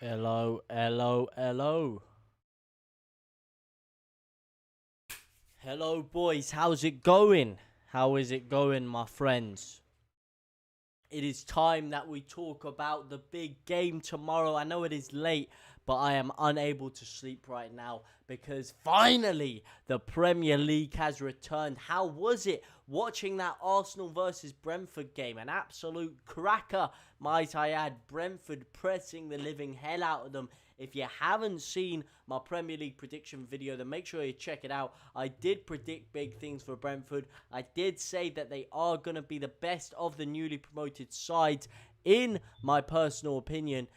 Hello, hello, hello. Hello, boys. How's it going? How is it going, my friends? It is time that we talk about the big game tomorrow. I know it is late, but I am unable to sleep right now because finally the Premier League has returned. How was it watching that Arsenal versus Brentford game? An absolute cracker, might I add. Brentford pressing the living hell out of them. If you haven't seen my Premier League prediction video, then make sure you check it out. I did predict big things for Brentford. I did say that they are going to be the best of the newly promoted sides, in my personal opinion.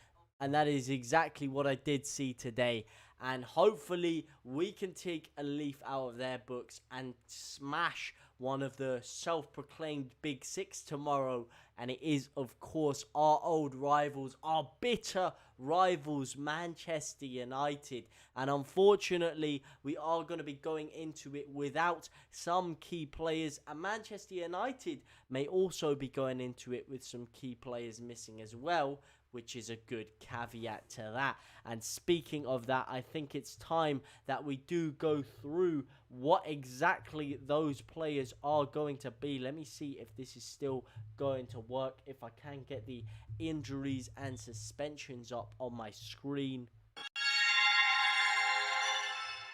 And that is exactly what I did see today. And hopefully we can take a leaf out of their books and smash one of the self-proclaimed Big Six tomorrow. And it is, of course, our old rivals, our bitter rivals, Manchester United. And unfortunately, we are going to be going into it without some key players. And Manchester United may also be going into it with some key players missing as well, which is a good caveat to that. And speaking of that, I think it's time that we do go through what exactly those players are going to be. Let me see if this is still going to work, if I can get the injuries and suspensions up on my screen.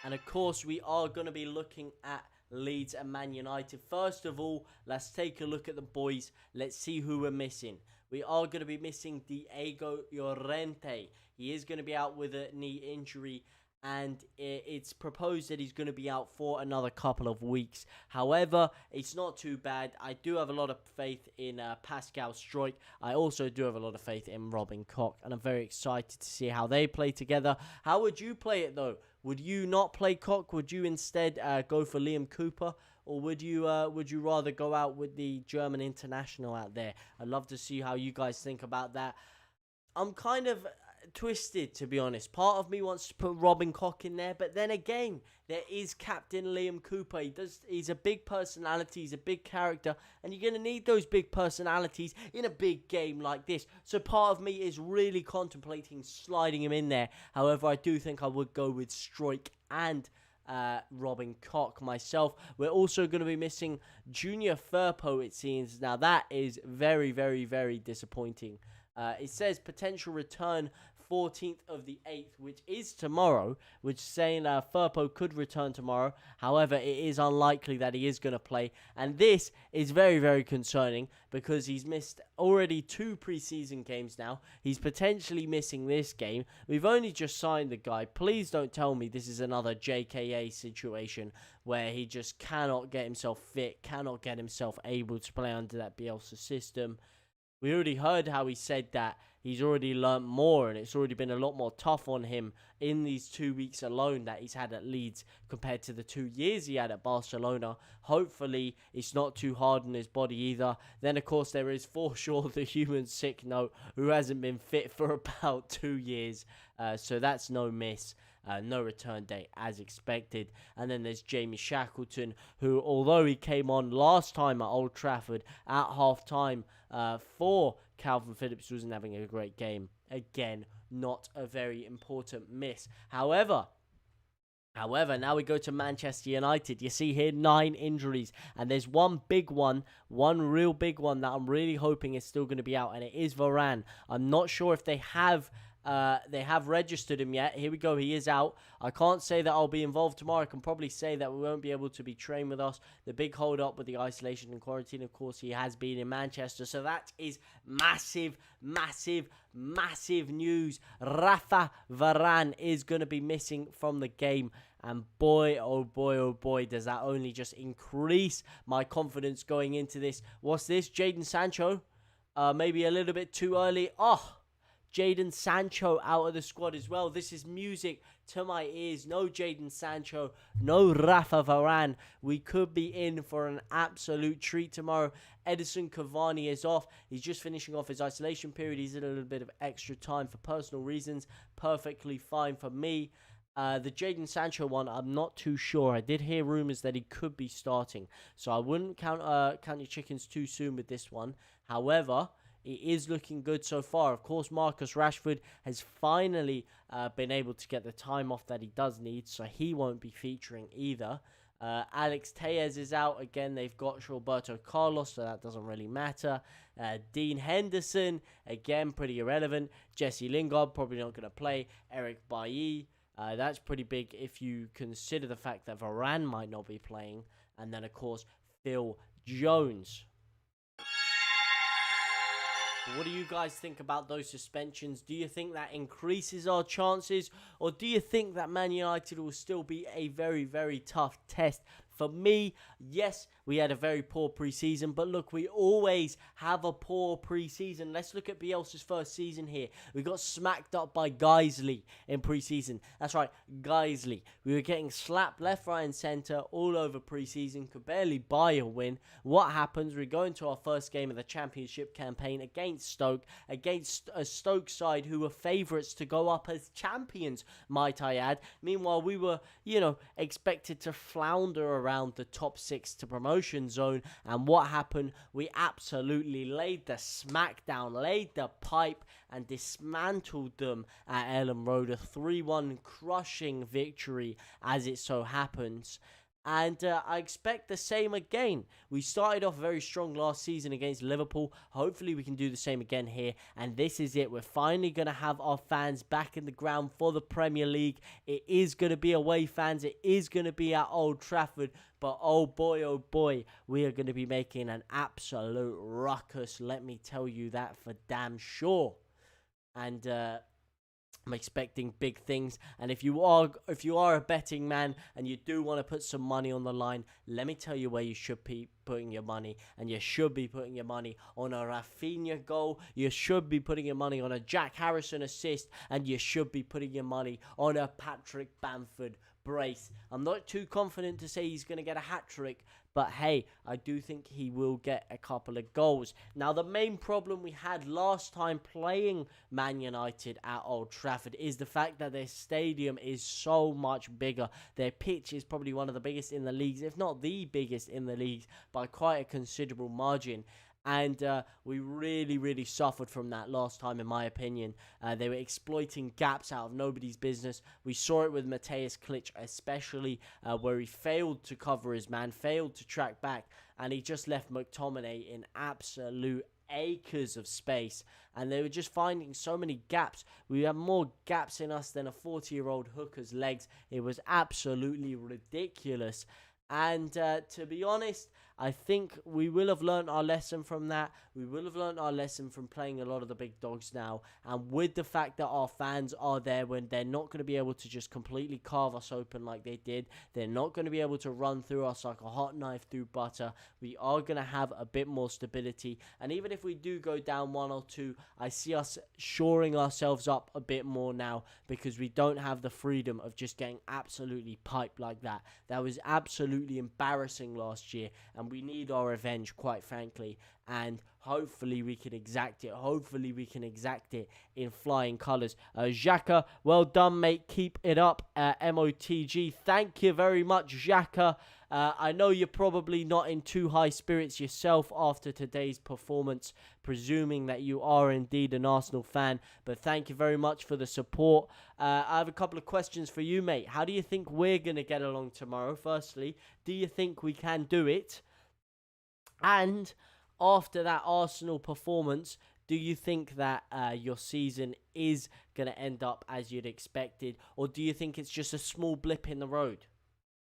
And of course, we are going to be looking at Leeds and Man United. First of all, let's take a look at the boys. Let's see who we're missing. We are going to be missing Diego Llorente. He is going to be out with a knee injury, and it's proposed that he's going to be out for another couple of weeks. However, it's not too bad. I do have a lot of faith in Pascal Struijk. I also do have a lot of faith in Robin Koch, and I'm very excited to see how they play together. How would you play it, though? Would you not play Koch? Would you instead go for Liam Cooper? Or would you rather go out with the German international out there? I'd love to see how you guys think about that. I'm kind of twisted, to be honest. Part of me wants to put Robin Koch in there, but then again, there is Captain Liam Cooper. He's a big personality, he's a big character, and you're going to need those big personalities in a big game like this. So part of me is really contemplating sliding him in there. However, I do think I would go with Struijk and Robin Koch myself. We're also going to be missing Junior Firpo, it seems. Now, that is very, very, very disappointing. It says potential return 14th of the 8th, which is tomorrow, which is saying Firpo could return tomorrow. However, it is unlikely that he is going to play. And this is very, very concerning because he's missed already 2 preseason games now. He's potentially missing this game. We've only just signed the guy. Please don't tell me this is another JKA situation where he just cannot get himself fit, cannot get himself able to play under that Bielsa system. We already heard how he said that he's already learnt more and it's already been a lot more tough on him in these 2 weeks alone that he's had at Leeds compared to the 2 years he had at Barcelona. Hopefully, it's not too hard on his body either. Then, of course, there is for sure the human sick note who hasn't been fit for about 2 years. So that's no miss. No return date as expected. And then there's Jamie Shackleton, who, although he came on last time at Old Trafford at half-time for Calvin Phillips, wasn't having a great game. Again, not a very important miss. However, now we go to Manchester United. You see here 9 injuries, and there's one big one, one real big one that I'm really hoping is still going to be out, and it is Varane. I'm not sure if they have registered him yet. Here we go. He is out. I can't say that I'll be involved tomorrow. I can probably say that we won't be able to be trained with us. The big hold up with the isolation and quarantine, of course, he has been in Manchester. So that is massive, massive, massive news. Rafa Varane is going to be missing from the game. And boy, oh boy, oh boy, does that only just increase my confidence going into this. What's this? Jadon Sancho? Maybe a little bit too early. Oh, Jadon Sancho out of the squad as well. This is music to my ears. No Jadon Sancho, no Rafa Varane. We could be in for an absolute treat tomorrow. Edison Cavani is off. He's just finishing off his isolation period. He's in a little bit of extra time for personal reasons. Perfectly fine for me. The Jadon Sancho one, I'm not too sure. I did hear rumours that he could be starting. So I wouldn't count your chickens too soon with this one. However, it is looking good so far. Of course, Marcus Rashford has finally been able to get the time off that he does need, so he won't be featuring either. Alex Tellez is out again. They've got Roberto Carlos, so that doesn't really matter. Dean Henderson, again, pretty irrelevant. Jesse Lingard, probably not going to play. Eric Bailly, that's pretty big if you consider the fact that Varane might not be playing. And then, of course, Phil Jones. What do you guys think about those suspensions? Do you think that increases our chances? Or do you think that Man United will still be a very, very tough test? For me, yes, we had a very poor preseason, but look, we always have a poor preseason. Let's look at Bielsa's first season here. We got smacked up by Geisley in preseason. That's right, Geisley. We were getting slapped left, right, and centre all over preseason, could barely buy a win. What happens? We go into our first game of the Championship campaign against Stoke, against a Stoke side who were favourites to go up as champions, might I add. Meanwhile, we were, expected to flounder around the top 6 to promotion zone, and what happened? We absolutely laid the smackdown, laid the pipe, and dismantled them at Ellen Road. A 3-1 crushing victory, as it so happens. And I expect the same again. We started off very strong last season against Liverpool. Hopefully we can do the same again here. And this is it. We're finally going to have our fans back in the ground for the Premier League. It is going to be away fans. It is going to be at Old Trafford. But oh boy, we are going to be making an absolute ruckus. Let me tell you that for damn sure. And I'm expecting big things, and if you are a betting man and you do want to put some money on the line, let me tell you where you should be putting your money. And you should be putting your money on a Rafinha goal, you should be putting your money on a Jack Harrison assist, and you should be putting your money on a Patrick Bamford brace. I'm not too confident to say he's going to get a hat-trick, but hey, I do think he will get a couple of goals. Now, the main problem we had last time playing Man United at Old Trafford is the fact that their stadium is so much bigger. Their pitch is probably one of the biggest in the leagues, if not the biggest in the leagues, by quite a considerable margin. And we really suffered from that last time, in my opinion. They were exploiting gaps out of nobody's business. We saw it with Mateusz Klich especially, where he failed to cover his man, failed to track back, and he just left McTominay in absolute acres of space. And they were just finding so many gaps. We had more gaps in us than a 40-year-old hooker's legs. It was absolutely ridiculous. And to be honest, I think we will have learned our lesson from that. We will have learned our lesson from playing a lot of the big dogs now. And with the fact that our fans are there, when they're not going to be able to just completely carve us open like they did. They're not going to be able to run through us like a hot knife through butter. We are going to have a bit more stability. And even if we do go down 1 or 2, I see us shoring ourselves up a bit more now, because we don't have the freedom of just getting absolutely piped like that. That was absolutely embarrassing last year, and we need our revenge, quite frankly, and hopefully we can exact it. Hopefully we can exact it in flying colours. Xhaka, well done, mate. Keep it up. MOTG, thank you very much, Xhaka. I know you're probably not in too high spirits yourself after today's performance, presuming that you are indeed an Arsenal fan, but thank you very much for the support. I have a couple of questions for you, mate. How do you think we're going to get along tomorrow? Firstly, do you think we can do it? And after that Arsenal performance, do you think that your season is going to end up as you'd expected, or do you think it's just a small blip in the road?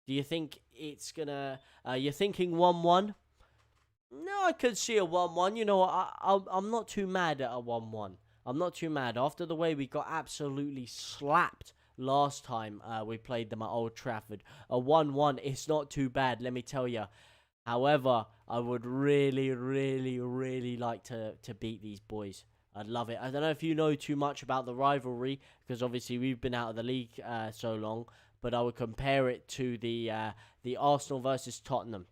Do you think it's going to... you're thinking 1-1? No, I could see a 1-1. You know, I'm not too mad at a 1-1. I'm not too mad. After the way we got absolutely slapped last time we played them at Old Trafford, a 1-1 is not too bad, let me tell you. However, I would really like to beat these boys. I'd love it. I don't know if you know too much about the rivalry, because obviously we've been out of the league so long, but I would compare it to the Arsenal versus Tottenham.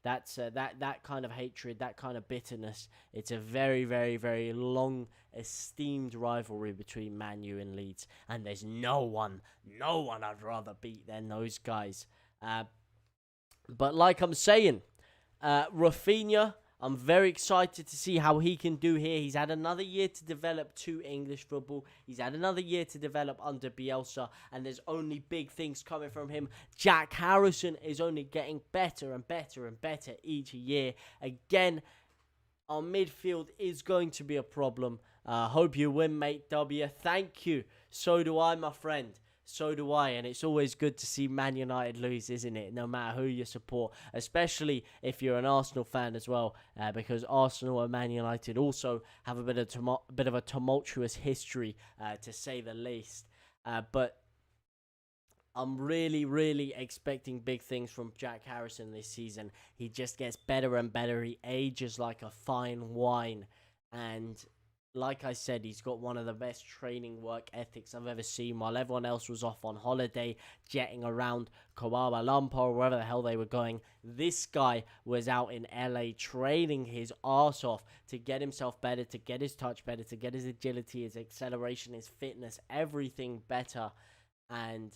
That's that kind of hatred, that kind of bitterness. It's a very long esteemed rivalry between Man U and Leeds, and there's no one I'd rather beat than those guys. But like I'm saying, Rafinha, I'm very excited to see how he can do here. He's had another year to develop to English football. He's had another year to develop under Bielsa, and there's only big things coming from him. Jack Harrison is only getting better and better and better each year. Again, our midfield is going to be a problem. Hope you win, mate, W. Thank you. So do I, my friend. So do I, and it's always good to see Man United lose, isn't it? No matter who you support, especially if you're an Arsenal fan as well, because Arsenal and Man United also have a bit of a tumultuous history, to say the least. But I'm really, really expecting big things from Jack Harrison this season. He just gets better and better. He ages like a fine wine, and like I said, he's got one of the best training work ethics I've ever seen. While everyone else was off on holiday, jetting around Kuala Lumpur or wherever the hell they were going, this guy was out in LA training his arse off to get himself better, to get his touch better, to get his agility, his acceleration, his fitness, everything better. And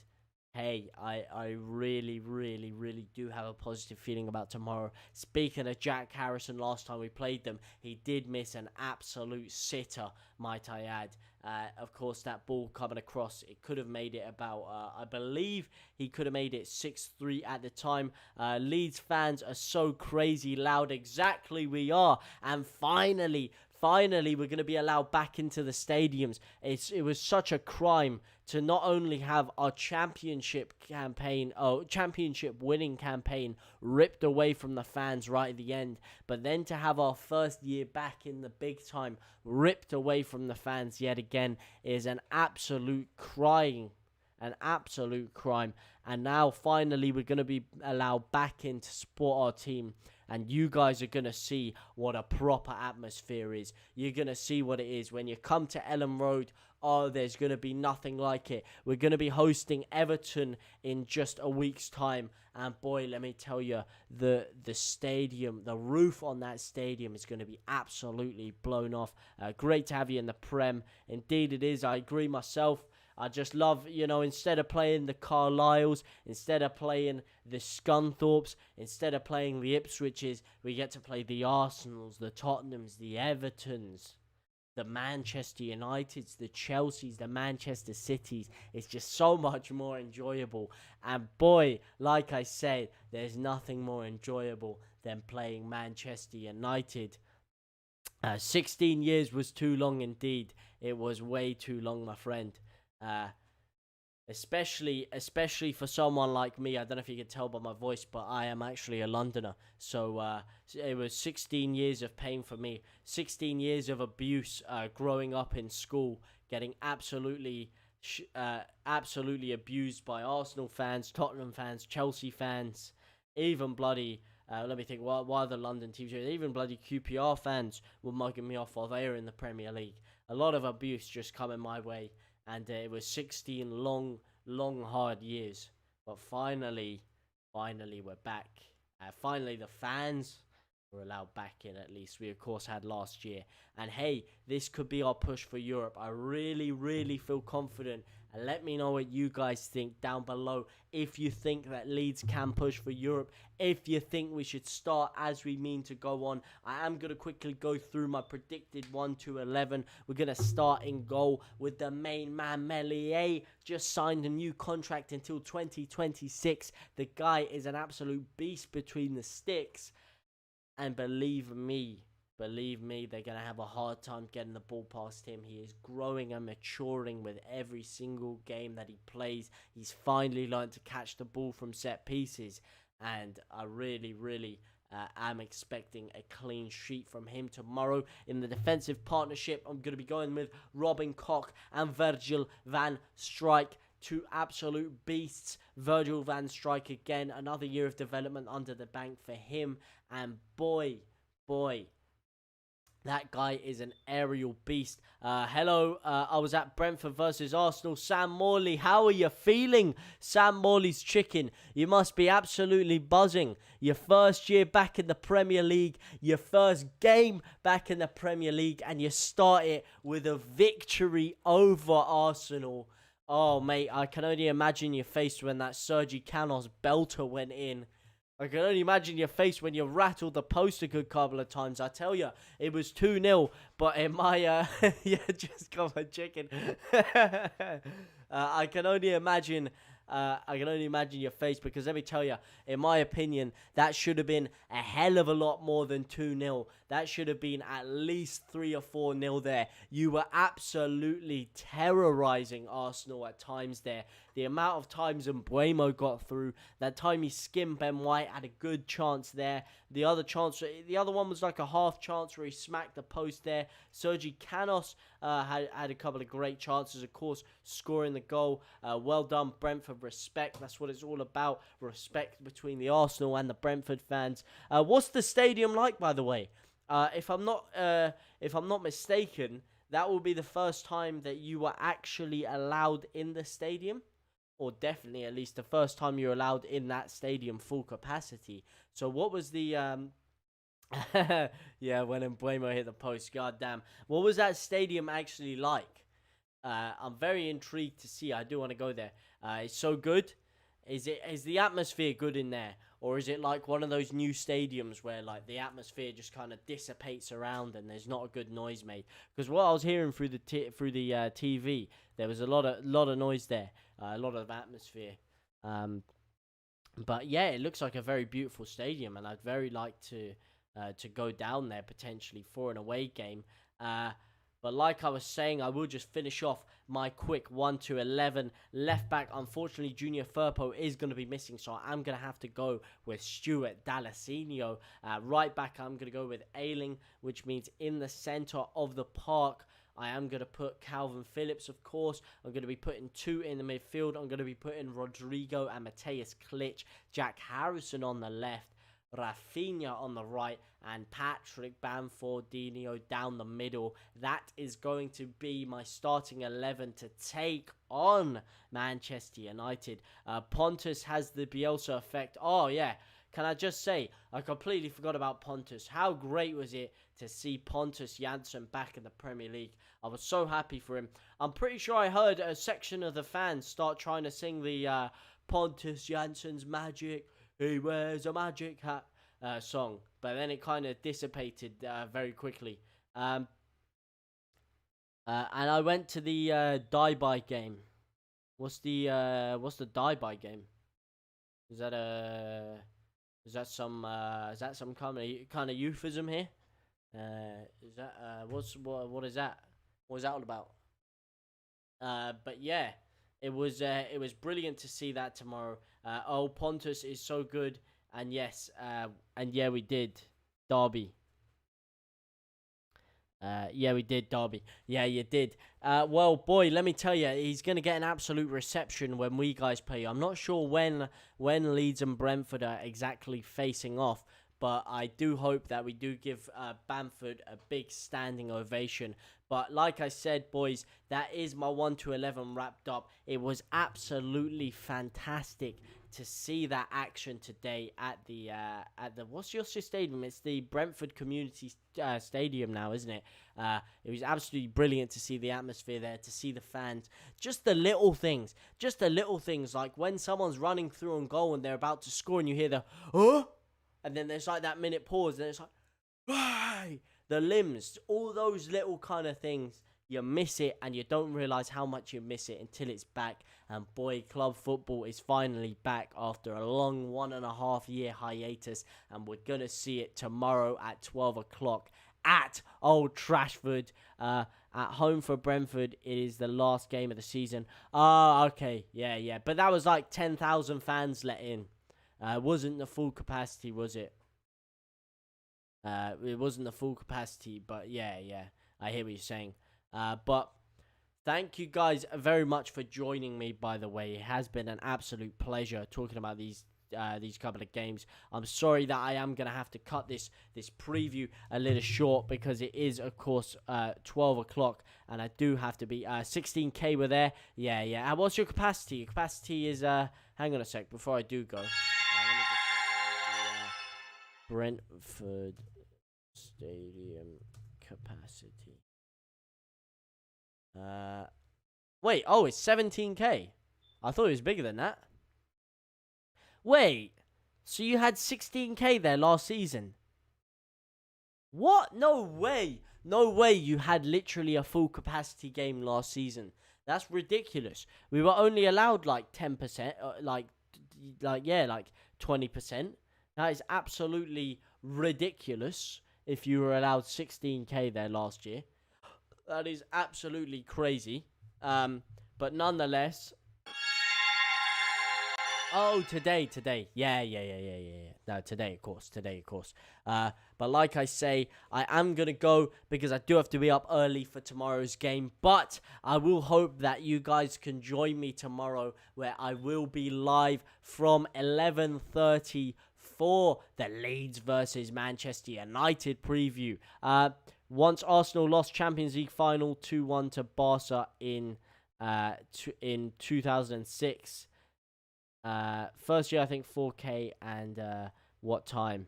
hey, I really, really, really do have a positive feeling about tomorrow. Speaking of Jack Harrison, last time we played them, he did miss an absolute sitter, might I add. Of course, that ball coming across, it could have made it about, I believe he could have made it 6-3 at the time. Leeds fans are so crazy loud. Exactly, we are. And finally, we're going to be allowed back into the stadiums. It was such a crime to not only have our championship winning campaign ripped away from the fans right at the end, but then to have our first year back in the big time ripped away from the fans yet again is an absolute crime. And now finally we're going to be allowed back in to support our team. And you guys are going to see what a proper atmosphere is. You're going to see what it is. When you come to Ellen Road, oh, there's going to be nothing like it. We're going to be hosting Everton in just a week's time. And boy, let me tell you, the stadium, the roof on that stadium is going to be absolutely blown off. Great to have you in the Prem. Indeed it is. I agree myself. I just love, instead of playing the Carlisles, instead of playing the Scunthorpes, instead of playing the Ipswiches, we get to play the Arsenals, the Tottenhams, the Evertons, the Manchester Uniteds, the Chelseas, the Manchester Cities. It's just so much more enjoyable. And boy, like I said, there's nothing more enjoyable than playing Manchester United. 16 years was too long indeed. It was way too long, my friend. Especially for someone like me. I don't know if you can tell by my voice, but I am actually a Londoner. So it was 16 years of pain for me. 16 years of abuse, growing up in school, getting absolutely abused by Arsenal fans, Tottenham fans, Chelsea fans, even bloody, let me think, why the London teams, even bloody QPR fans were mugging me off while they were in the Premier League. A lot of abuse just coming my way. And it was 16 long, hard years. But finally, we're back. Finally, the fans were allowed back in, at least. We, of course, had last year. And hey, this could be our push for Europe. I really, really feel confident. And let me know what you guys think down below. If you think that Leeds can push for Europe. If you think we should start as we mean to go on. I am going to quickly go through my predicted 1 to 11. We're going to start in goal with the main man, Meslier. Just signed a new contract until 2026. The guy is an absolute beast between the sticks. And believe me, they're going to have a hard time getting the ball past him. He is growing and maturing with every single game that he plays. He's finally learned to catch the ball from set pieces. And I really, really am expecting a clean sheet from him tomorrow. In the defensive partnership, I'm going to be going with Robin Koch and Virgil van Strijk. Two absolute beasts. Virgil van Strijk again, another year of development under the bank for him. And boy, that guy is an aerial beast. Hello, I was at Brentford versus Arsenal. Sam Morley, how are you feeling? Sam Morley's chicken. You must be absolutely buzzing. Your first year back in the Premier League. Your first game back in the Premier League. And you start it with a victory over Arsenal. Oh, mate, I can only imagine your face when that Sergi Canos belter went in. I can only imagine your face when you rattled the post a good couple of times. I tell you, it was 2-0, but in my, yeah, just got my chicken. I can only imagine, your face, because let me tell you, in my opinion, that should have been a hell of a lot more than 2-0. That should have been at least 3 or 4-0 there. You were absolutely terrorizing Arsenal at times there. The amount of times Mbeumo got through, that time he skimmed Ben White, had a good chance there. The other one was like a half chance where he smacked the post there. Sergi Canos had a couple of great chances, of course, scoring the goal. Well done, Brentford. Respect. That's what it's all about. Respect between the Arsenal and the Brentford fans. What's the stadium like, by the way? If I'm not mistaken, that will be the first time that you were actually allowed in the stadium. Or definitely at least the first time you're allowed in that stadium full capacity. So what was the yeah, when Mbeumo hit the post, goddamn. What was that stadium actually like? I'm very intrigued to see. I do want to go there. It's so good. Is the atmosphere good in there? Or is it like one of those new stadiums where like the atmosphere just kind of dissipates around and there's not a good noise made? Because what I was hearing through the TV, there was a lot of noise there, a lot of atmosphere. But yeah, it looks like a very beautiful stadium, and I'd very like to go down there potentially for an away game. But like I was saying, I will just finish off my quick 1 to 11 left back. Unfortunately, Junior Firpo is going to be missing, so I'm going to have to go with Stuart Dallasinho. Right back, I'm going to go with Ayling, which means in the centre of the park, I am going to put Calvin Phillips, of course. I'm going to be putting 2 in the midfield. I'm going to be putting Rodrigo and Mateus Klitsch. Jack Harrison on the left. Rafinha on the right, and Patrick Bamfordinho down the middle. That is going to be my starting 11 to take on Manchester United. Pontus has the Bielsa effect. Oh yeah, can I just say, I completely forgot about Pontus. How great was it to see Pontus Jansson back in the Premier League? I was so happy for him. I'm pretty sure I heard a section of the fans start trying to sing the Pontus Jansson's magic. He wears a magic hat song, but then it kind of dissipated very quickly. And I went to the die-by game. What's the die-by game? Is that some kind of euphemism here? Is that what is that? What is that all about? But yeah, it was brilliant to see that tomorrow. Pontus is so good, and yes, and yeah, we did Derby. Yeah, we did Derby. Yeah, you did. Well, boy, let me tell you, he's gonna get an absolute reception when we guys play. I'm not sure when Leeds and Brentford are exactly facing off, but I do hope that we do give Bamford a big standing ovation. But like I said, boys, that is my 1 to 11 wrapped up. It was absolutely fantastic to see that action today at the what's your stadium? It's the Brentford Community Stadium now, isn't it? It was absolutely brilliant to see the atmosphere there, to see the fans, just the little things, like when someone's running through on goal and they're about to score, and you hear the and then there's like that minute pause, and it's like, hey! The limbs, all those little kind of things, you miss it, and you don't realise how much you miss it until it's back. And boy, club football is finally back after a long 1.5 year hiatus, and we're going to see it tomorrow at 12 o'clock at Old Trafford. At home for Brentford, it is the last game of the season. Okay, yeah. But that was like 10,000 fans let in. It wasn't the full capacity, was it? It wasn't the full capacity, but yeah, I hear what you're saying. But thank you guys very much for joining me, by the way. It has been an absolute pleasure talking about these couple of games. I'm sorry that I am going to have to cut this preview a little short, because it is, of course, 12 o'clock, and I do have to be 16k were there. Yeah. What's your capacity? Your capacity is hang on a sec before I do go. Let me just Brentford Stadium capacity. Wait, it's 17k. I thought it was bigger than that. Wait, So you had 16k there last season. What? No way. No way you had literally a full capacity game last season. That's ridiculous. We were only allowed like 10%, like 20%. That is absolutely ridiculous if you were allowed 16k there last year. That is absolutely crazy. But nonetheless, oh, today. Yeah. No, today, of course. But like I say, I am going to go because I do have to be up early for tomorrow's game. But I will hope that you guys can join me tomorrow where I will be live from 11:30 for the Leeds versus Manchester United preview. Once Arsenal lost Champions League final 2-1 to Barca in 2006. First year I think 4K, and what time?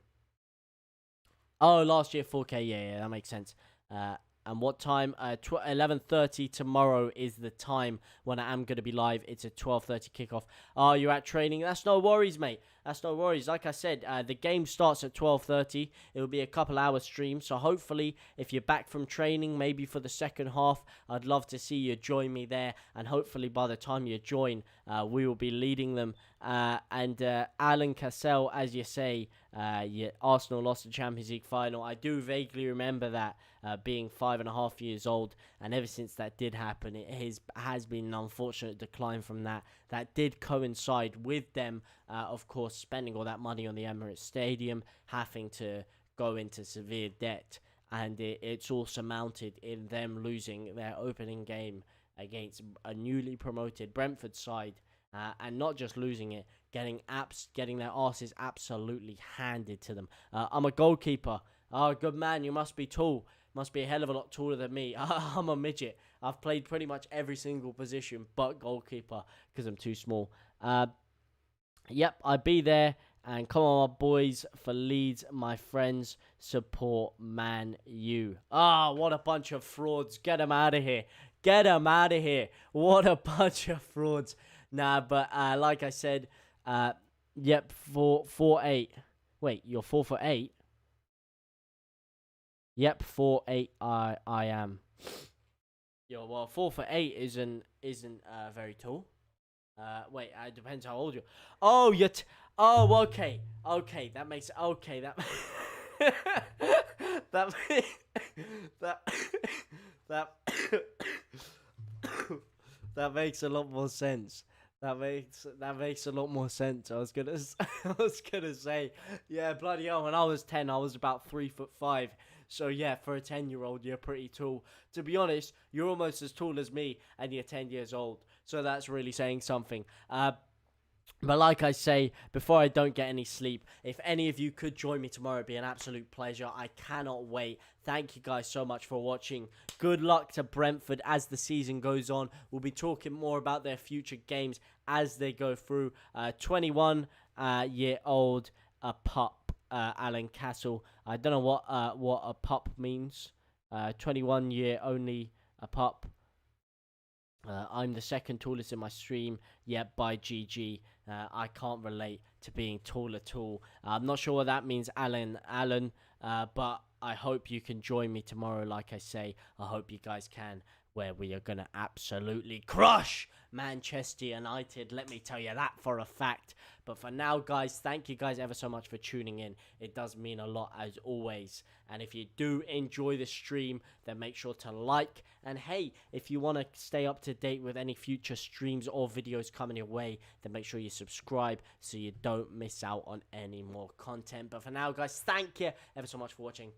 Oh, last year 4K. Yeah, that makes sense. And what time? 11:30 tomorrow is the time when I am going to be live. It's a 12:30 kickoff. Oh, you're at training? That's no worries, mate. That's no worries. Like I said, the game starts at 12:30. It will be a couple hour stream. So hopefully, if you're back from training, maybe for the second half, I'd love to see you join me there. And hopefully, by the time you join, we will be leading them. And Alan Cassell, as you say, Arsenal lost the Champions League final. I do vaguely remember that. Being 5.5 years old, and ever since that did happen, it has been an unfortunate decline from that. That did coincide with them, of course, spending all that money on the Emirates Stadium, having to go into severe debt, and it's all surmounted in them losing their opening game against a newly promoted Brentford side, and not just losing it, getting their asses absolutely handed to them. I'm a goalkeeper. Oh, good man, you must be tall. Must be a hell of a lot taller than me. I'm a midget. I've played pretty much every single position but goalkeeper because I'm too small. Yep, I'll be there. And come on, my boys, for Leeds, my friends, support Man U. What a bunch of frauds. Get them out of here. What a bunch of frauds. Nah, but like I said, yep, 4-8. Wait, you're 4 for 8? Yep, 4'8" I am. Yo, well, 4 for 8 isn't very tall. Wait, it depends how old you are. Oh, okay. That makes that that that that makes a lot more sense. That makes a lot more sense. I was gonna say, yeah, bloody hell. When I was 10, I was about 3'5". So yeah, for a 10-year-old, you're pretty tall. To be honest, you're almost as tall as me, and you're 10 years old. So that's really saying something. But like I say, before I don't get any sleep, if any of you could join me tomorrow, it'd be an absolute pleasure. I cannot wait. Thank you guys so much for watching. Good luck to Brentford as the season goes on. We'll be talking more about their future games as they go through. 21-year-old pup, Alan Castle. I don't know what a pup means. 21-year only a pup. I'm the second tallest in my stream, yet by GG. I can't relate to being tall at all. I'm not sure what that means, Alan, but I hope you can join me tomorrow, like I say. I hope you guys can, where we are going to absolutely crush Manchester United. Let me tell you that for a fact. But for now, guys, thank you guys ever so much for tuning in. It does mean a lot, as always. And if you do enjoy the stream, then make sure to like. And hey, if you want to stay up to date with any future streams or videos coming your way, then make sure you subscribe so you don't miss out on any more content. But for now, guys, thank you ever so much for watching.